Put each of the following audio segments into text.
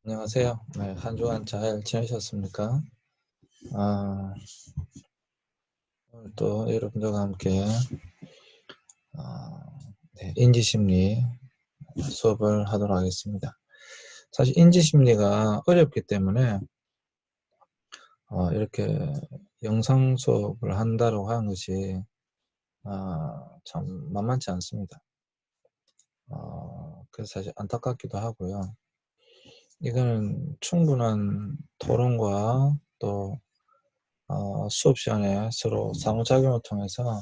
안녕하세요. 네, 한 주간 잘 지내셨습니까? 아, 오늘 또 여러분들과 함께 인지심리 수업을 하도록 하겠습니다. 사실 인지심리가 어렵기 때문에 이렇게 영상 수업을 한다고 하는 것이 참 만만치 않습니다. 그래서 사실 안타깝기도 하고요. 이거는 충분한 토론과 또 수업 시간에 서로 상호작용을 통해서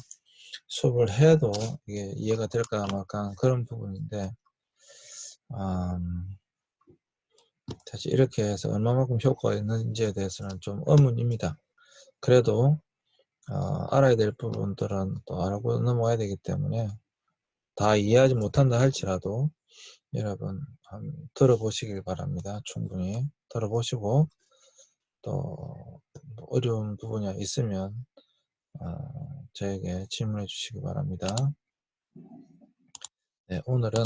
수업을 해도 이게 이해가 될까 말까 그런 부분인데, 사실 이렇게 해서 얼마만큼 효과가 있는지에 대해서는 좀 의문입니다. 그래도 알아야 될 부분들은 또 알고 넘어가야 되기 때문에 다 이해하지 못한다 할지라도 여러분 들어보시길 바랍니다. 충분히 들어보시고 또 어려운 부분이 있으면 저에게 질문해 주시기 바랍니다. 네, 오늘은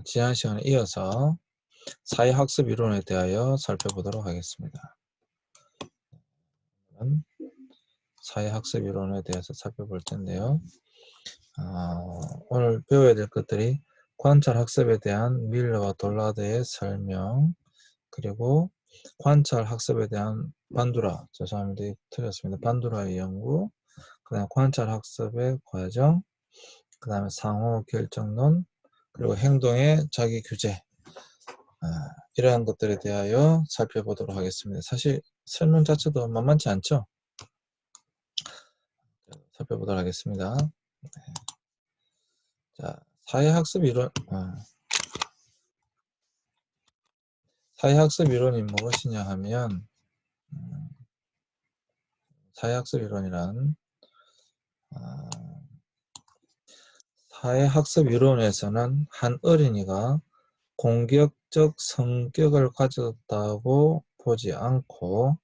지난 시간에 이어서 사회학습 이론에 대하여 살펴보도록 하겠습니다. 사회학습 이론에 대해서 살펴볼 텐데요. 오늘 배워야 될 것들이 관찰학습에 대한 밀러와 돌라드의 설명, 그리고 관찰학습에 대한 반두라, 죄송합니다. 틀렸습니다. 반두라의 연구, 그 다음에 관찰학습의 과정, 그 다음에 상호결정론, 그리고 행동의 자기규제, 이러한 것들에 대하여 살펴보도록 하겠습니다. 사실 설명 자체도 만만치 않죠? 살펴보도록 하겠습니다. 자, 사회학습 이론, 사회학습 이론이 무엇이냐 하면, 사회학습 이론이란, 사회학습 이론에서는 한 어린이가 공격적 성격을 가졌다고 보지 않고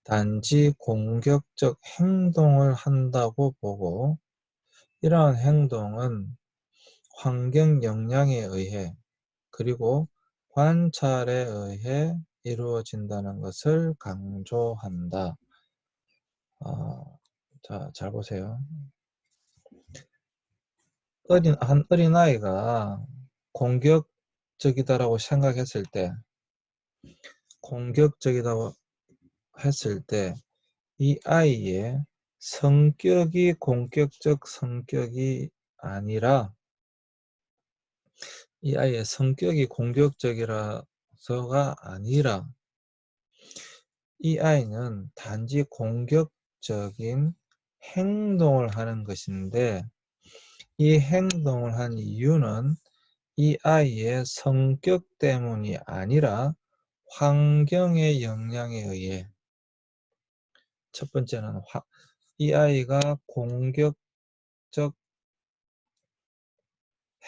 단지 공격적 행동을 한다고 보고, 이러한 행동은 환경 영향에 의해 그리고 관찰에 의해 이루어진다는 것을 강조한다. 자, 잘 보세요. 한 어린아이가 공격적이다라고 생각했을 때, 공격적이다고 했을 때, 이 아이의 성격이 공격적 성격이 아니라, 이 아이의 성격이 공격적이라서가 아니라, 이 아이는 단지 공격적인 행동을 하는 것인데, 이 행동을 한 이유는 이 아이의 성격 때문이 아니라 환경의 영향에 의해, 첫 번째는 이 아이가 공격적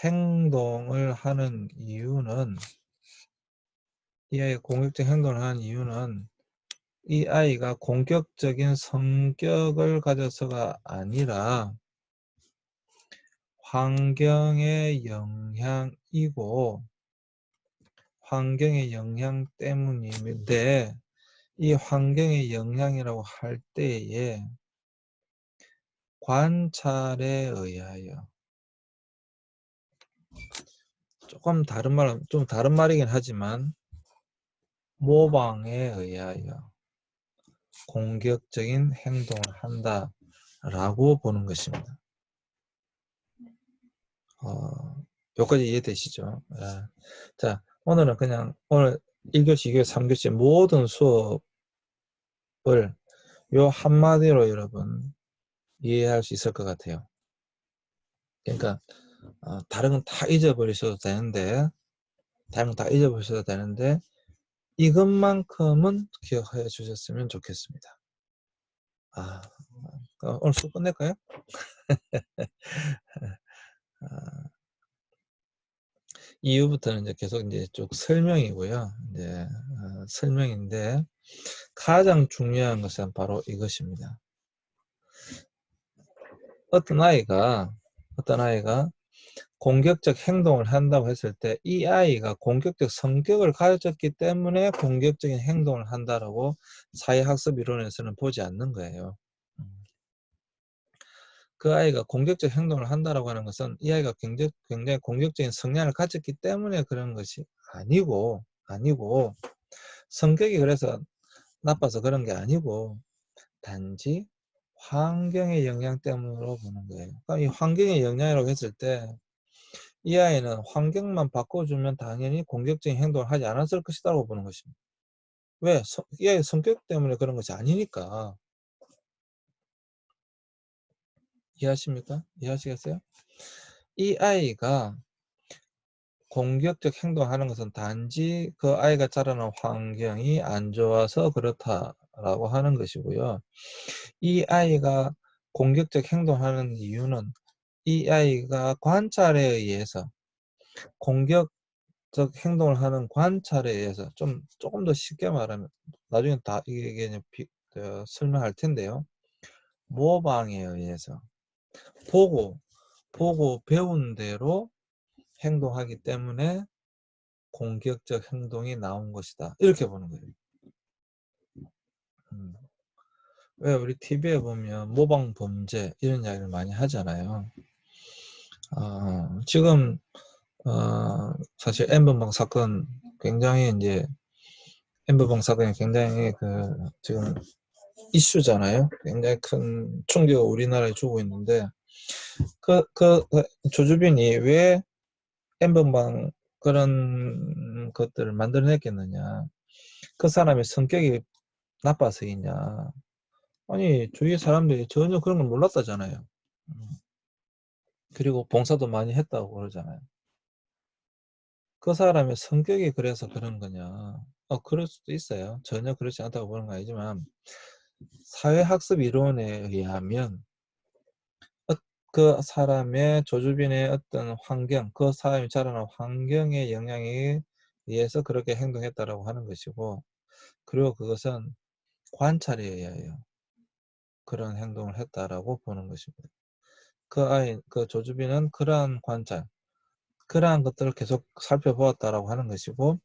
행동을 하는 이유는, 이 아이가 공격적 행동을 하는 이유는 이 아이가 공격적인 성격을 가져서가 아니라 환경의 영향이고, 환경의 영향 때문인데, 이 환경의 영향이라고 할 때에 관찰에 의하여, 조금 다른 말, 좀 다른 말이긴 하지만 모방에 의하여 공격적인 행동을 한다라고 보는 것입니다. 여기까지 이해되시죠? 자, 오늘은 그냥 오늘 1교시, 2교시, 3교시 모든 수업을 요 한마디로 여러분 이해할 수 있을 것 같아요. 그러니까 다른 건 다 잊어버리셔도 되는데, 이것만큼은 기억해 주셨으면 좋겠습니다. 오늘 수업 끝낼까요? 이후부터는 이제 계속 이제 쭉 설명이고요. 이제 설명인데, 가장 중요한 것은 바로 이것입니다. 어떤 아이가 공격적 행동을 한다고 했을 때 이 아이가 공격적 성격을 가졌기 때문에 공격적인 행동을 한다라고 사회학습 이론에서는 보지 않는 거예요. 그 아이가 공격적 행동을 한다라고 하는 것은 이 아이가 굉장히 공격적인 성향을 가졌기 때문에 그런 것이 아니고 성격이 그래서 나빠서 그런 게 아니고 단지 환경의 영향 때문으로 보는 거예요. 그러니까 이 환경의 영향이라고 했을 때 이 아이는 환경만 바꿔주면 당연히 공격적인 행동을 하지 않았을 것이라고 보는 것입니다. 왜? 이 아이 성격 때문에 그런 것이 아니니까. 이해하십니까? 이해하시겠어요? 이 아이가 공격적 행동을 하는 것은 단지 그 아이가 자라는 환경이 안 좋아서 그렇다라고 하는 것이고요. 이 아이가 공격적 행동을 하는 이유는 이 아이가 관찰에 의해서 공격적 행동을 하는 관찰에 의해서 조금 더 쉽게 말하면 나중에 다 이게 설명할 텐데요. 모방에 의해서 보고 배운 대로 행동하기 때문에 공격적 행동이 나온 것이다. 이렇게 보는 거예요. 왜 우리 TV에 보면 모방 범죄 이런 이야기를 많이 하잖아요. 지금 사실 엠번방 사건 굉장히 이제 엠번방 사건이 굉장히 지금 이슈잖아요. 굉장히 큰 충격을 우리나라에 주고 있는데 그 조주빈이 왜 엠번방 그런 것들을 만들어냈겠느냐. 그 사람의 성격이 나빠서이냐. 아니 주위 사람들이 전혀 그런 걸 몰랐다잖아요. 그리고 봉사도 많이 했다고 그러잖아요. 그 사람의 성격이 그래서 그런 거냐. 그럴 수도 있어요. 전혀 그렇지 않다고 보는 건 아니지만 사회학습 이론에 의하면 그 사람의 조주빈의 어떤 환경, 그 사람이 자라난 환경의 영향에 의해서 그렇게 행동했다라고 하는 것이고, 그리고 그것은 관찰에 의하여 그런 행동을 했다라고 보는 것입니다. 그 조주빈은 그러한 관찰, 그러한 것들을 계속 살펴보았다라고 하는 것이고,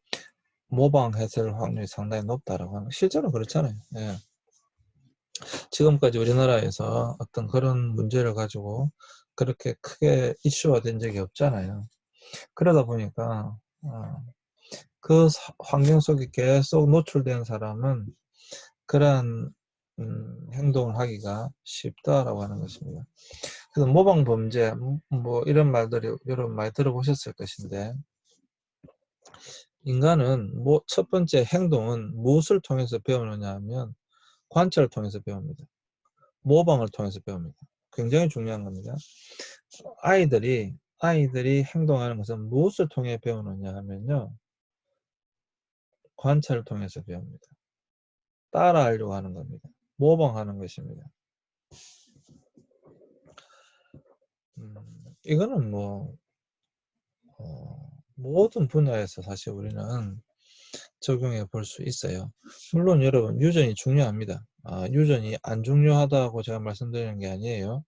모방했을 확률이 상당히 높다라고 하는, 실제로 그렇잖아요. 예. 지금까지 우리나라에서 어떤 그런 문제를 가지고 그렇게 크게 이슈화 된 적이 없잖아요. 그러다 보니까 그 환경 속에 계속 노출된 사람은 그러한 행동을 하기가 쉽다라고 하는 것입니다. 그래서 모방 범죄 뭐 이런 말들이 여러분 많이 들어보셨을 것인데, 인간은 첫 번째 행동은 무엇을 통해서 배우느냐 하면 관찰을 통해서 배웁니다. 모방을 통해서 배웁니다. 굉장히 중요한 겁니다. 아이들이 행동하는 것은 무엇을 통해 배우느냐 하면요, 관찰을 통해서 배웁니다. 따라하려고 하는 겁니다. 모방하는 것입니다. 이거는 모든 분야에서 사실 우리는 적용해 볼 수 있어요. 물론 여러분 유전이 중요합니다. 유전이 안 중요하다고 제가 말씀드리는 게 아니에요.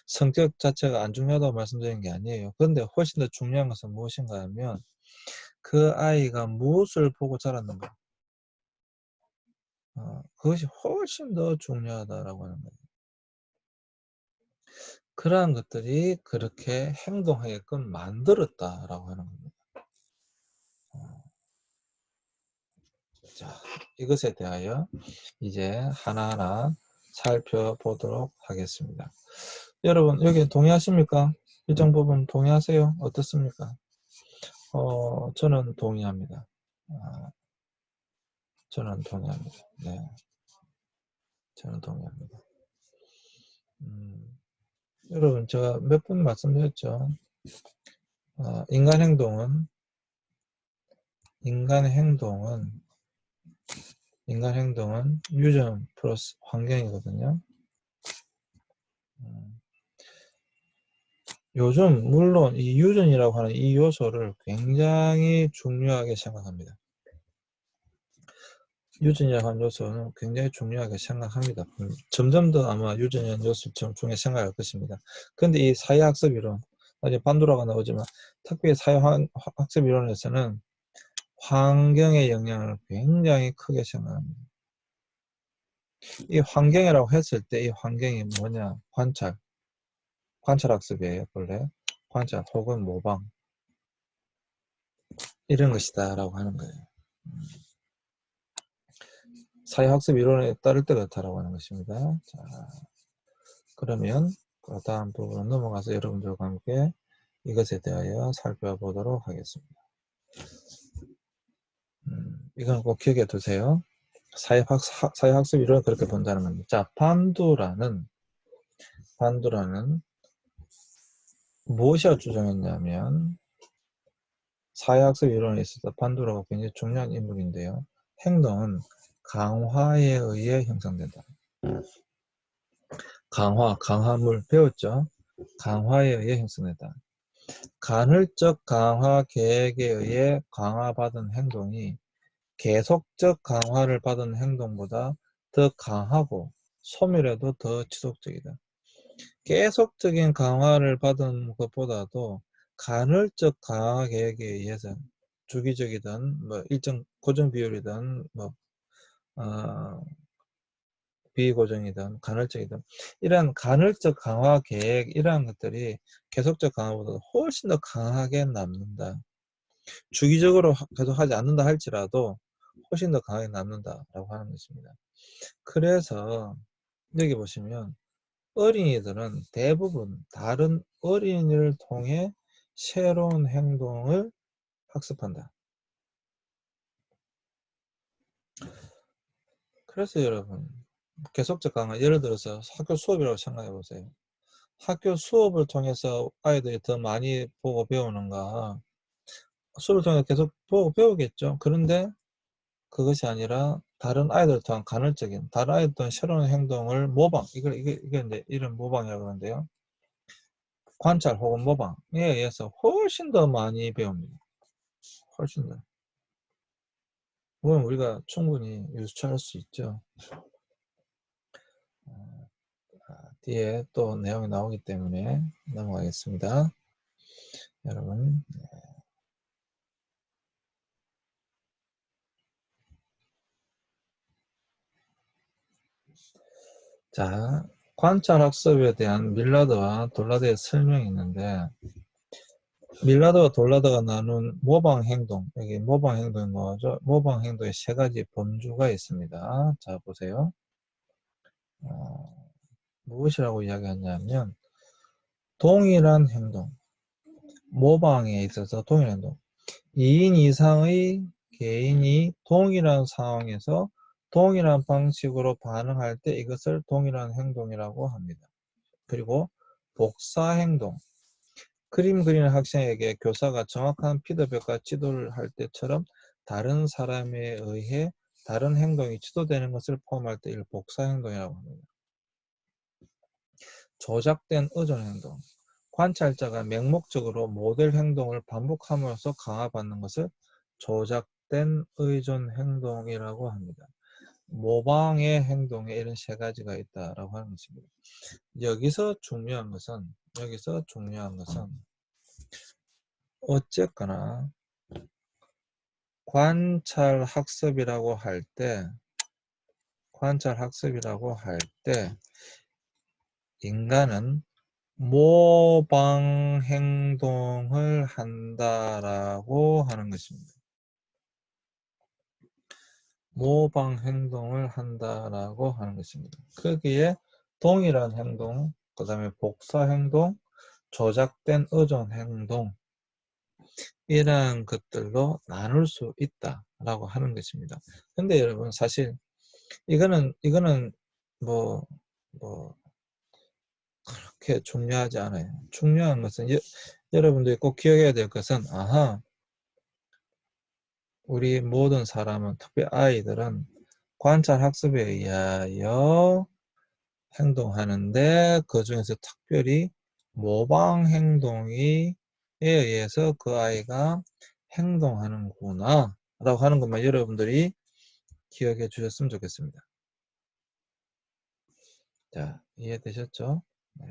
성격 자체가 안 중요하다고 말씀드리는 게 아니에요. 그런데 훨씬 더 중요한 것은 무엇인가 하면 그 아이가 무엇을 보고 자랐는가, 그것이 훨씬 더 중요하다라고 하는 거예요. 그러한 것들이 그렇게 행동하게끔 만들었다라고 하는 겁니다. 자, 이것에 대하여 이제 하나하나 살펴보도록 하겠습니다. 여러분 여기 동의하십니까? 일정 부분 동의하세요? 어떻습니까? 저는 동의합니다. 저는 동의합니다. 네, 저는 동의합니다. 여러분 제가 몇 번 말씀드렸죠. 인간 행동은 유전 플러스 환경이거든요. 요즘 물론 이 유전이라고 하는 이 요소를 굉장히 중요하게 생각합니다. 유전이라고 하는 요소는 굉장히 중요하게 생각합니다. 점점 더 아마 유전이라는 요소 중에 생각할 것입니다. 그런데 이 사회학습 이론, 나중에 반도라가 나오지만 특히 사회학습 이론에서는 환경의 영향을 굉장히 크게 생각합니다. 이 환경이라고 했을 때 이 환경이 뭐냐? 관찰학습이에요. 본래 관찰 혹은 모방 이런 것이다 라고 하는 거예요. 사회학습 이론에 따를 때 그렇다라고 하는 것입니다. 자, 그러면 그 다음 부분으로 넘어가서 여러분들과 함께 이것에 대하여 살펴보도록 하겠습니다. 이건 꼭 기억해 두세요. 사회학습 이론을 그렇게 본다는 겁니다. 자, 반두라는 무엇이라 주장했냐면 사회학습 이론에 있어서 반두라가 굉장히 중요한 인물인데요. 행동은 강화에 의해 형성된다. 강화물 배웠죠? 강화에 의해 형성된다. 간헐적 강화 계획에 의해 강화받은 행동이 계속적 강화를 받은 행동보다 더 강하고 소멸에도 더 지속적이다. 계속적인 강화를 받은 것보다도 간헐적 강화 계획에 의해서 주기적이든 뭐 일정 고정 비율이든 뭐 비고정이든 간헐적이든 이런 간헐적 강화 계획 이러한 것들이 계속적 강화보다 훨씬 더 강하게 남는다. 주기적으로 계속 하지 않는다 할지라도 훨씬 더 강하게 남는다라고 하는 것입니다. 그래서 여기 보시면 어린이들은 대부분 다른 어린이를 통해 새로운 행동을 학습한다. 그래서 여러분 계속적 강화 예를 들어서 학교 수업이라고 생각해 보세요. 학교 수업을 통해서 아이들이 더 많이 보고 배우는가 수업을 통해 계속 보고 배우겠죠. 그런데 그것이 아니라 다른 아이들 또한 간헐적인 다른 아이들 또한 새로운 행동을 모방 이게 이제 이런 모방이라고 하는데요. 관찰 혹은 모방에 의해서 훨씬 더 많이 배웁니다. 훨씬 더. 물론 우리가 충분히 유추할 수 있죠. 뒤에 또 내용이 나오기 때문에 넘어가겠습니다. 여러분. 자, 관찰학습에 대한 밀라드와 돌라드의 설명이 있는데 밀라드와 돌라드가 나눈 모방행동 여기 모방행동이 뭐죠? 모방행동의 세 가지 범주가 있습니다. 자 보세요. 무엇이라고 이야기하냐면 동일한 행동 모방에 있어서 동일한 행동 2인 이상의 개인이 동일한 상황에서 동일한 방식으로 반응할 때 이것을 동일한 행동이라고 합니다. 그리고 복사 행동 그림 그리는 학생에게 교사가 정확한 피드백과 지도를 할 때처럼 다른 사람에 의해 다른 행동이 지도되는 것을 포함할 때 이를 복사 행동이라고 합니다. 조작된 의존 행동 관찰자가 맹목적으로 모델 행동을 반복함으로써 강화받는 것을 조작된 의존 행동이라고 합니다. 모방의 행동에 이런 세 가지가 있다라고 하는 것입니다. 여기서 중요한 것은 어쨌거나 관찰학습이라고 할 때 인간은 모방 행동을 한다라고 하는 것입니다. 모방 행동을 한다라고 하는 것입니다. 거기에 동일한 행동, 그 다음에 복사 행동, 조작된 의존 행동 이러한 것들로 나눌 수 있다라고 하는 것입니다. 근데 여러분 사실 이거는 뭐 그렇게 중요하지 않아요. 중요한 것은 여러분들이 꼭 기억해야 될 것은 우리 모든 사람은 특히 아이들은 관찰 학습에 의하여 행동하는데 그 중에서 특별히 모방 행동에 의해서 그 아이가 행동하는구나 라고 하는 것만 여러분들이 기억해 주셨으면 좋겠습니다. 자, 이해되셨죠? 네.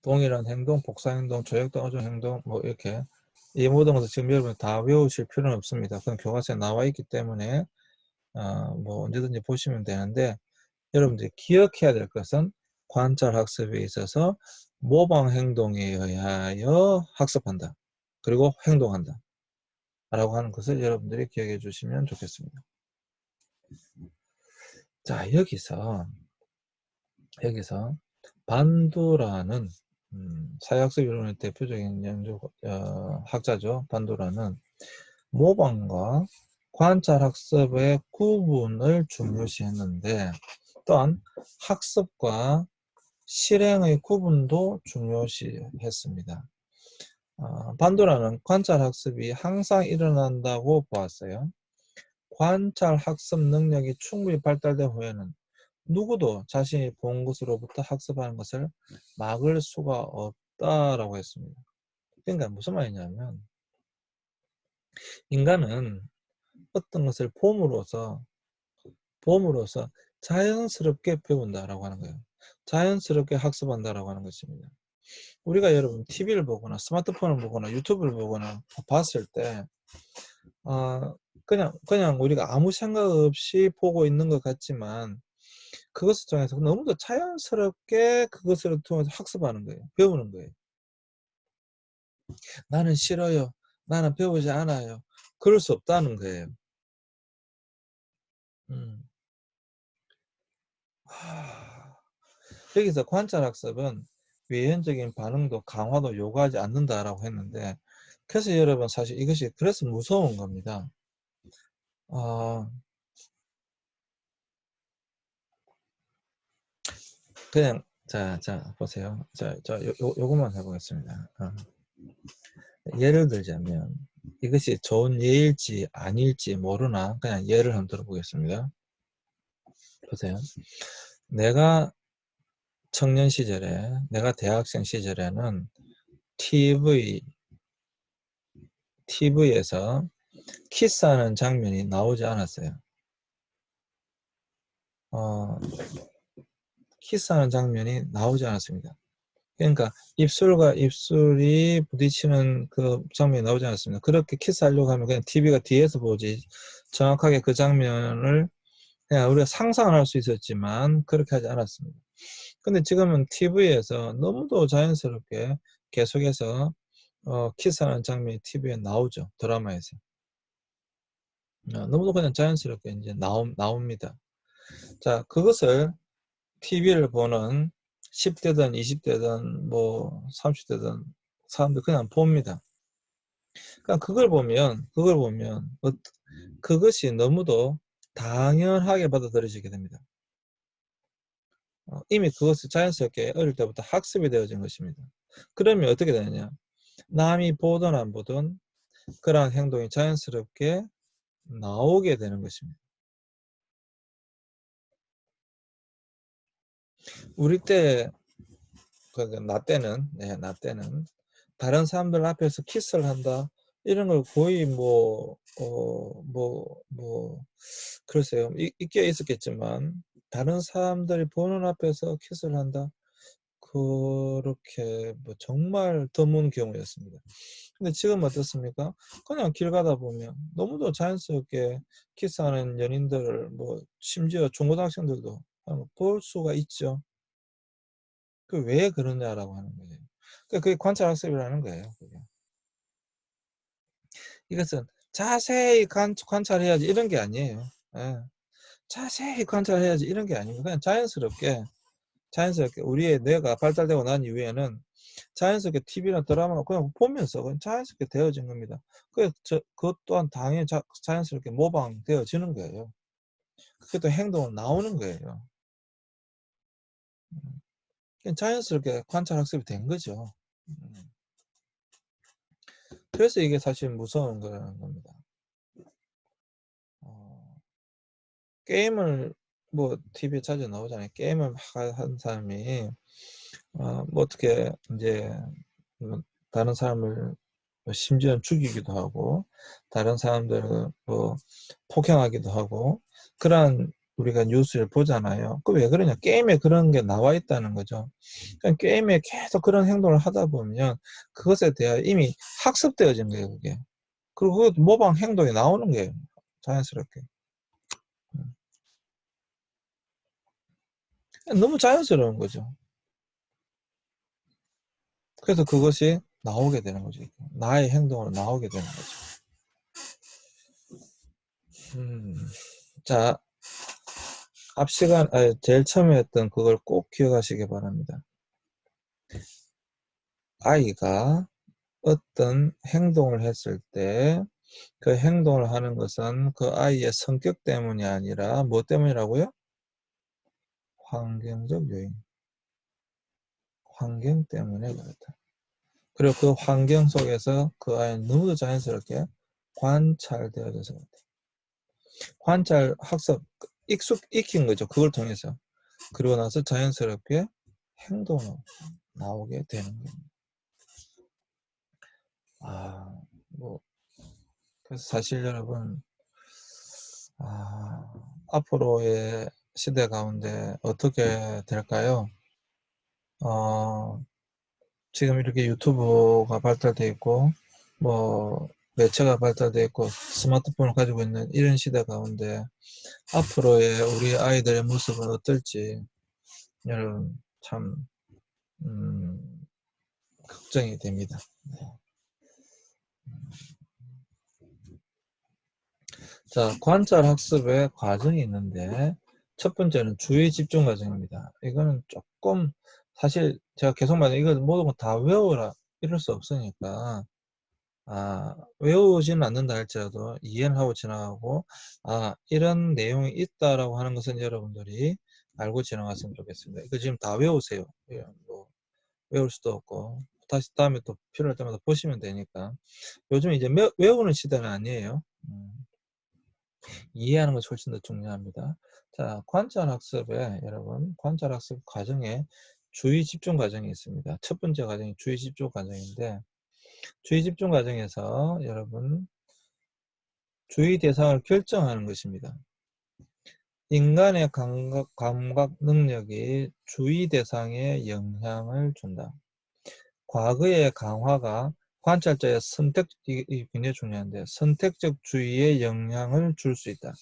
동일한 행동, 복사 행동, 조역동, 어종 행동, 뭐 이렇게 이 모든 것을 지금 여러분 다 외우실 필요는 없습니다. 그건 교과서에 나와 있기 때문에 뭐 언제든지 보시면 되는데, 여러분들이 기억해야 될 것은 관찰 학습에 있어서 모방 행동에 의하여 학습한다. 그리고 행동한다. 라고 하는 것을 여러분들이 기억해 주시면 좋겠습니다. 자, 여기서 반도라는 사회학습 이론의 대표적인 학자죠. 반도라는 모방과 관찰학습의 구분을 중요시했는데, 또한 학습과 실행의 구분도 중요시했습니다. 반도라는 관찰학습이 항상 일어난다고 보았어요. 관찰학습 능력이 충분히 발달된 후에는 누구도 자신이 본 것으로부터 학습하는 것을 막을 수가 없다라고 했습니다. 그러니까 무슨 말이냐면, 인간은 어떤 것을 봄으로써 자연스럽게 배운다라고 하는 거예요. 자연스럽게 학습한다라고 하는 것입니다. 우리가 여러분 TV를 보거나 스마트폰을 보거나 유튜브를 보거나 봤을 때 그냥 우리가 아무 생각 없이 보고 있는 것 같지만, 그것을 통해서 너무도 자연스럽게 그것을 통해서 학습하는 거예요. 배우는 거예요. 나는 싫어요. 나는 배우지 않아요. 그럴 수 없다는 거예요. 음. 여기서 관찰학습은 외현적인 반응도 강화도 요구하지 않는다라고 했는데, 그래서 여러분 사실 이것이 그래서 무서운 겁니다. 그냥 자 보세요. 요것만 해보겠습니다. 예를 들자면, 이것이 좋은 예일지 아닐지 모르나 그냥 예를 한번 들어보겠습니다. 보세요. 내가 청년 시절에, 내가 대학생 시절에는 TV에서 키스하는 장면이 나오지 않았어요. 키스하는 장면이 나오지 않았습니다. 그러니까 입술과 입술이 부딪히는 그 장면이 나오지 않았습니다. 그렇게 키스하려고 하면 그냥 TV가 뒤에서 보지, 정확하게 그 장면을 그냥 우리가 상상을 할 수 있었지만 그렇게 하지 않았습니다. 근데 지금은 TV에서 너무도 자연스럽게 계속해서 키스하는 장면이 TV에 나오죠. 드라마에서. 너무도 그냥 자연스럽게 이제 나옵니다. 자, 그것을 TV를 보는 10대든 20대든 뭐 30대든 사람들 그냥 봅니다. 그러니까 그걸 보면 그것이 너무도 당연하게 받아들여지게 됩니다. 이미 그것이 자연스럽게 어릴 때부터 학습이 되어진 것입니다. 그러면 어떻게 되느냐? 남이 보든 안 보든 그러한 행동이 자연스럽게 나오게 되는 것입니다. 우리 때, 나 때는 다른 사람들 앞에서 키스를 한다, 이런 걸 거의 글쎄요, 있게 있었겠지만, 다른 사람들이 보는 앞에서 키스를 한다, 그렇게 정말 드문 경우였습니다. 근데 지금 어떻습니까? 그냥 길 가다 보면 너무도 자연스럽게 키스하는 연인들을 심지어 중고등학생들도 볼 수가 있죠. 그 왜 그러냐라고 하는 거예요. 그게 관찰학습이라는 거예요. 그게. 이것은 자세히 관찰해야지 이런 게 아니에요. 예. 자세히 관찰해야지 이런 게 아니고, 그냥 자연스럽게 우리의 뇌가 발달되고 난 이후에는 자연스럽게 TV나 드라마나 그냥 보면서 그냥 자연스럽게 되어진 겁니다. 그것 또한 당연히 자연스럽게 모방되어지는 거예요. 그게 또 행동으로 나오는 거예요. 그냥 자연스럽게 관찰 학습이 된 거죠. 그래서 이게 사실 무서운 거라는 겁니다. 게임을 TV에 자주 나오잖아요. 게임을 막 하는 사람이 어떻게 이제 다른 사람을 심지어 죽이기도 하고 다른 사람들을 폭행하기도 하고 그러한 우리가 뉴스를 보잖아요. 그 왜 그러냐? 게임에 그런 게 나와 있다는 거죠. 그러니까 게임에 계속 그런 행동을 하다 보면 그것에 대해 이미 학습되어진 거예요, 그게. 그리고 그 모방 행동이 나오는 거예요. 자연스럽게. 너무 자연스러운 거죠. 그래서 그것이 나오게 되는 거죠. 나의 행동으로 나오게 되는 거죠. 자, 앞 시간, 제일 처음에 했던 그걸 꼭 기억하시기 바랍니다. 아이가 어떤 행동을 했을 때 그 행동을 하는 것은 그 아이의 성격 때문이 아니라 뭐 때문이라고요? 환경적 요인. 환경 때문에 그렇다. 그리고 그 환경 속에서 그 아이는 너무도 자연스럽게 관찰되어져서 그렇다. 관찰, 학습, 익힌 거죠. 그걸 통해서. 그러고 나서 자연스럽게 행동으로 나오게 되는 겁니다. 뭐, 그래서 사실 여러분, 앞으로의 시대 가운데 어떻게 될까요? 지금 이렇게 유튜브가 발달되어 있고, 뭐, 매체가 발달되어 있고, 스마트폰을 가지고 있는 이런 시대 가운데, 앞으로의 우리 아이들의 모습은 어떨지, 여러분, 참, 걱정이 됩니다. 네. 자, 관찰 학습의 과정이 있는데, 첫 번째는 주의 집중 과정입니다. 이거는 조금, 사실 제가 계속 말해요. 이거 모든 거 다 외워라. 이럴 수 없으니까, 외우지는 않는다 할지라도 이해는 하고 지나가고, 이런 내용이 있다라고 하는 것은 여러분들이 알고 지나갔으면 좋겠습니다. 이거 지금 다 외우세요. 예, 뭐, 외울 수도 없고, 다시 다음에 또 필요할 때마다 보시면 되니까. 요즘 이제 외우는 시대는 아니에요. 이해하는 것이 훨씬 더 중요합니다. 자, 관찰 학습에 여러분, 관찰 학습 과정에 주의 집중 과정이 있습니다. 첫 번째 과정이 주의 집중 과정인데, 주의 집중 과정에서 여러분, 주의 대상을 결정하는 것입니다. 인간의 감각 능력이 주의 대상에 영향을 준다. 과거의 강화가 관찰자의 선택이 굉장히 중요한데, 선택적 주의에 영향을 줄 수 있다.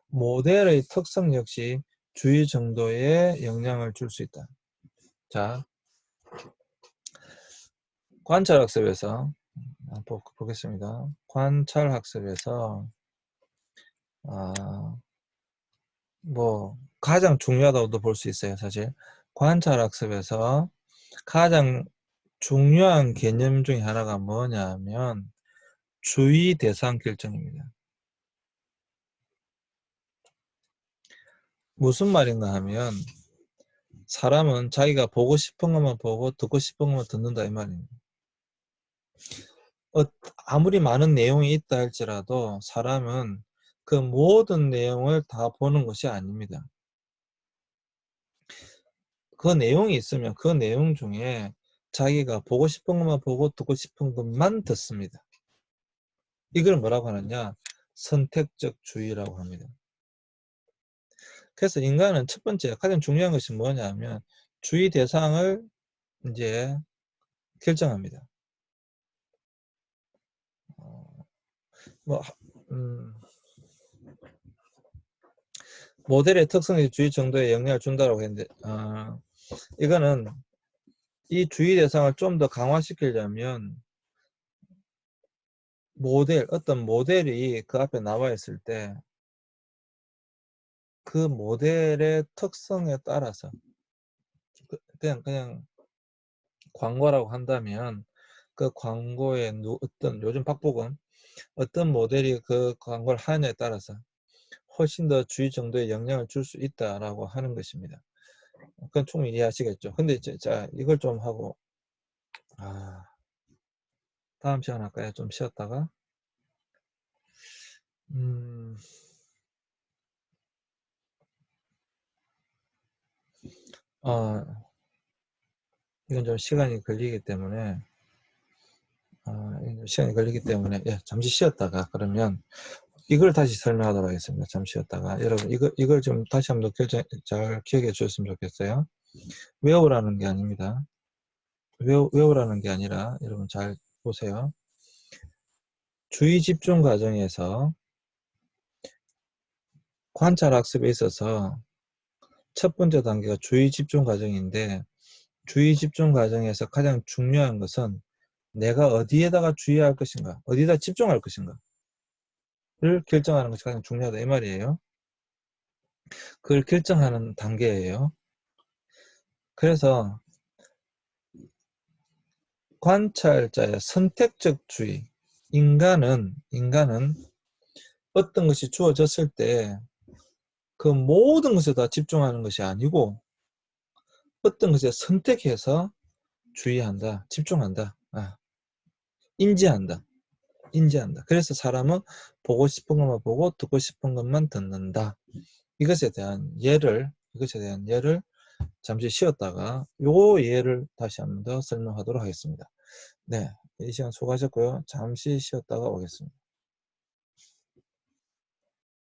모델의 특성 역시 주의 정도에 영향을 줄 수 있다. 자, 관찰학습에서 보겠습니다. 관찰학습에서 뭐 가장 중요하다고도 볼 수 있어요. 사실 관찰학습에서 가장 중요한 개념 중에 하나가 뭐냐면 주의 대상 결정입니다. 무슨 말인가 하면 사람은 자기가 보고 싶은 것만 보고 듣고 싶은 것만 듣는다 이 말입니다. 아무리 많은 내용이 있다 할지라도 사람은 그 모든 내용을 다 보는 것이 아닙니다. 그 내용이 있으면 그 내용 중에 자기가 보고 싶은 것만 보고 듣고 싶은 것만 듣습니다. 이걸 뭐라고 하느냐? 선택적 주의라고 합니다. 그래서 인간은 첫 번째 가장 중요한 것이 뭐냐면 주의 대상을 이제 결정합니다. 뭐 모델의 특성이 주의 정도에 영향을 준다고 했는데 이거는 이 주의 대상을 좀 더 강화시키려면 어떤 모델이 그 앞에 나와 있을 때 그 모델의 특성에 따라서 그냥 광고라고 한다면 그 광고에 어떤 요즘 박보건 어떤 모델이 그 광고를 하느냐에 따라서 훨씬 더 주의 정도의 영향을 줄 수 있다라고 하는 것입니다. 그건 충분히 이해하시겠죠. 근데 자 이걸 좀 하고 다음 시간 할까요? 좀 쉬었다가 이건 좀 시간이 걸리기 때문에 예, 잠시 쉬었다가 그러면 이걸 다시 설명하도록 하겠습니다. 잠시 쉬었다가. 여러분, 이걸 좀 다시 한번 잘 기억해 주셨으면 좋겠어요. 외우라는 게 아닙니다. 외우라는 게 아니라, 여러분 잘 보세요. 주의 집중 과정에서 관찰 학습에 있어서 첫 번째 단계가 주의 집중 과정인데, 주의 집중 과정에서 가장 중요한 것은 내가 어디에다가 주의할 것인가, 어디다 집중할 것인가를 결정하는 것이 가장 중요하다 이 말이에요. 그걸 결정하는 단계예요. 그래서 관찰자의 선택적 주의, 인간은 어떤 것이 주어졌을 때 그 모든 것에 다 집중하는 것이 아니고 어떤 것에 선택해서 주의한다, 집중한다, 인지한다. 그래서 사람은 보고 싶은 것만 보고 듣고 싶은 것만 듣는다. 이것에 대한 예를 잠시 쉬었다가 요 예를 다시 한 번 더 설명하도록 하겠습니다. 네, 이 시간 수고하셨고요. 잠시 쉬었다가 오겠습니다.